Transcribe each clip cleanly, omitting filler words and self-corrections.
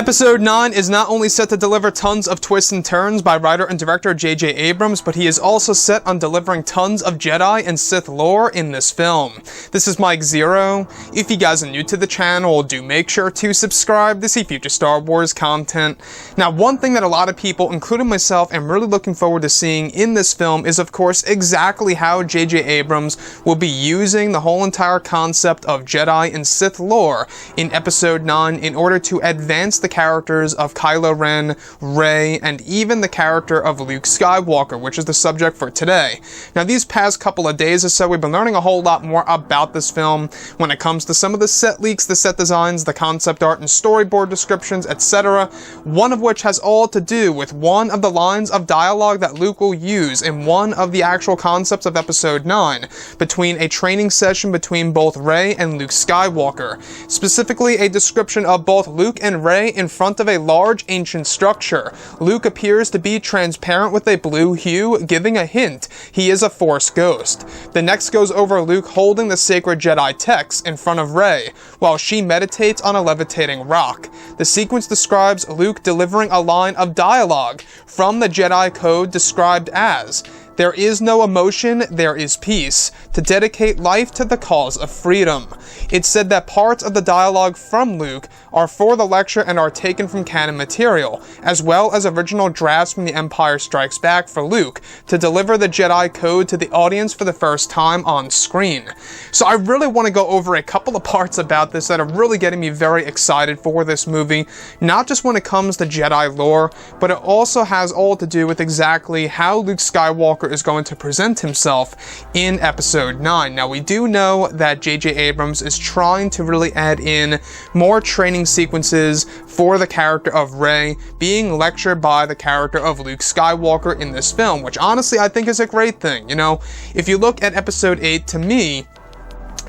Episode 9 is not only set to deliver tons of twists and turns by writer and director J.J. Abrams, but he is also set on delivering tons of Jedi and Sith lore in this film. This is Mike Zero. If you guys are new to the channel, do make sure to subscribe to see future Star Wars content. Now, one thing that a lot of people, including myself, am really looking forward to seeing in this film is, of course, exactly how J.J. Abrams will be using the whole entire concept of Jedi and Sith lore in Episode 9 in order to advance the characters of Kylo Ren, Rey, and even the character of Luke Skywalker, which is the subject for today. Now, these past couple of days or so, we've been learning a whole lot more about this film when it comes to some of the set leaks, the set designs, the concept art, and storyboard descriptions, etc., one of which has all to do with one of the lines of dialogue that Luke will use in one of the actual concepts of Episode 9, between a training session between both Rey and Luke Skywalker. Specifically, a description of both Luke and Rey in front of a large ancient structure. Luke appears to be transparent with a blue hue, giving a hint he is a Force ghost. The next goes over Luke holding the sacred Jedi text in front of Rey, while she meditates on a levitating rock. The sequence describes Luke delivering a line of dialogue from the Jedi Code described as, "There is no emotion, there is peace, to dedicate life to the cause of freedom." It's said that parts of the dialogue from Luke are for the lecture and are taken from canon material, as well as original drafts from The Empire Strikes Back for Luke, to deliver the Jedi Code to the audience for the first time on screen. So I really want to go over a couple of parts about this that are really getting me very excited for this movie, not just when it comes to Jedi lore, but it also has all to do with exactly how Luke Skywalker is going to present himself in Episode 9. Now, we do know that J.J. Abrams is trying to really add in more training sequences for the character of Rey being lectured by the character of Luke Skywalker in this film, which honestly I think is a great thing. You know, if you look at Episode 8, to me,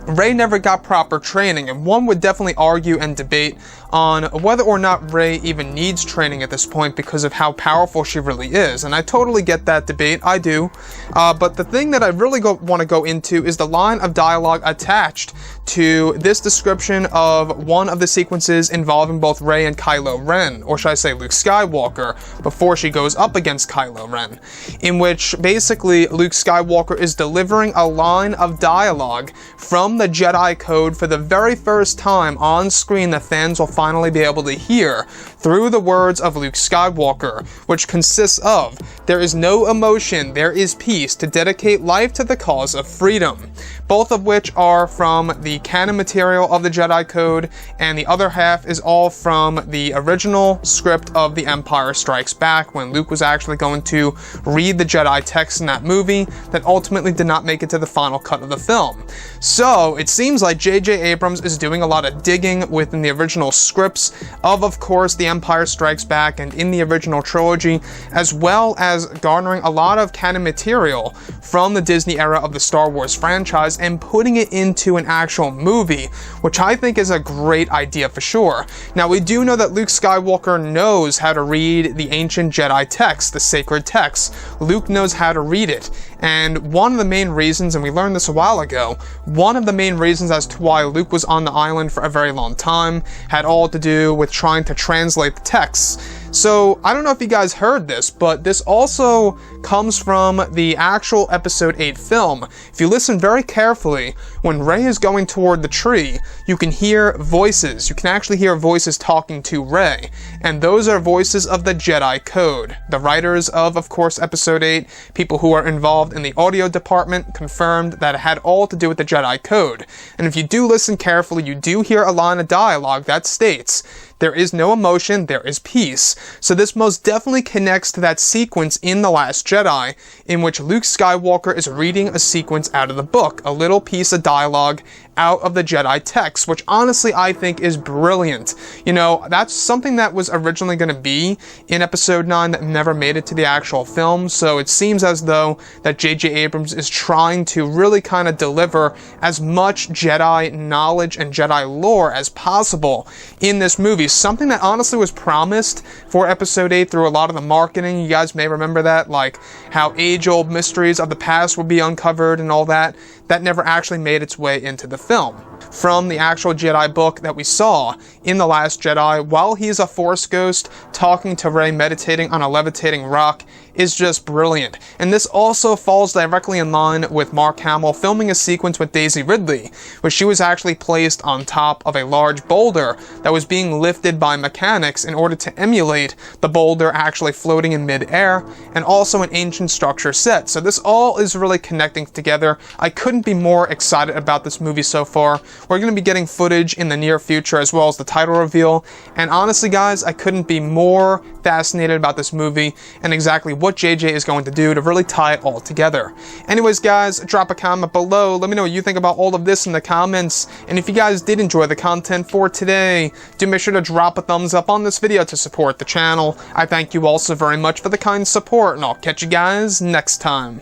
Rey never got proper training, and one would definitely argue and debate on whether or not Rey even needs training at this point because of how powerful she really is, and I totally get that debate, I do, but the thing that I really want to go into is the line of dialogue attached to this description of one of the sequences involving both Rey and Kylo Ren, or should I say Luke Skywalker, before she goes up against Kylo Ren, in which basically Luke Skywalker is delivering a line of dialogue from the Jedi Code for the very first time on screen that fans will finally be able to hear through the words of Luke Skywalker, which consists of, "There is no emotion, there is peace, to dedicate life to the cause of freedom," both of which are from the canon material of the Jedi Code, and the other half is all from the original script of The Empire Strikes Back, when Luke was actually going to read the Jedi text in that movie that ultimately did not make it to the final cut of the film. So it seems like J.J. Abrams is doing a lot of digging within the original scripts of course, The Empire Strikes Back and in the original trilogy, as well as garnering a lot of canon material from the Disney era of the Star Wars franchise and putting it into an actual movie, which I think is a great idea for sure. Now, we do know that Luke Skywalker knows how to read the ancient Jedi text, the sacred text. Luke knows how to read it, and one of the main reasons, and we learned this a while ago, one of the main reasons as to why Luke was on the island for a very long time had all to do with trying to translate the texts. So, I don't know if you guys heard this, but this also comes from the actual Episode 8 film. If you listen very carefully, when Rey is going toward the tree, you can hear voices. You can actually hear voices talking to Rey, and those are voices of the Jedi Code. The writers of course, Episode 8, people who are involved in the audio department, confirmed that it had all to do with the Jedi Code. And if you do listen carefully, you do hear a line of dialogue that states, "There is no emotion, there is peace." So this most definitely connects to that sequence in The Last Jedi, in which Luke Skywalker is reading a sequence out of the book, a little piece of dialogue out of the Jedi text, which honestly I think is brilliant. You know, that's something that was originally going to be in Episode 9 that never made it to the actual film, so it seems as though that J.J. Abrams is trying to really kind of deliver as much Jedi knowledge and Jedi lore as possible in this movie, something that honestly was promised for Episode 8 through a lot of the marketing. You guys may remember that, like how age-old mysteries of the past would be uncovered and all that. that never actually made its way into the film. From the actual Jedi book that we saw in The Last Jedi, while he's a Force ghost talking to Rey meditating on a levitating rock, is just brilliant. And this also falls directly in line with Mark Hamill filming a sequence with Daisy Ridley, where she was actually placed on top of a large boulder that was being lifted by mechanics in order to emulate the boulder actually floating in mid-air, and also an ancient structure set. So this all is really connecting together. I couldn't be more excited about this movie so far. We're going to be getting footage in the near future as well as the title reveal, and honestly guys, I couldn't be more fascinated about this movie and exactly what JJ is going to do to really tie it all together. Anyways guys, drop a comment below, let me know what you think about all of this in the comments, and if you guys did enjoy the content for today, do make sure to drop a thumbs up on this video to support the channel. I thank you all so very much for the kind support, and I'll catch you guys next time.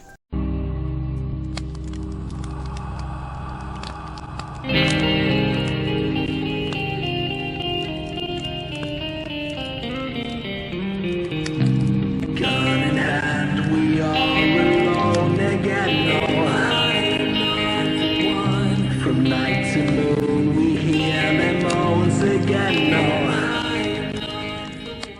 From night to moon, we hear them moans again.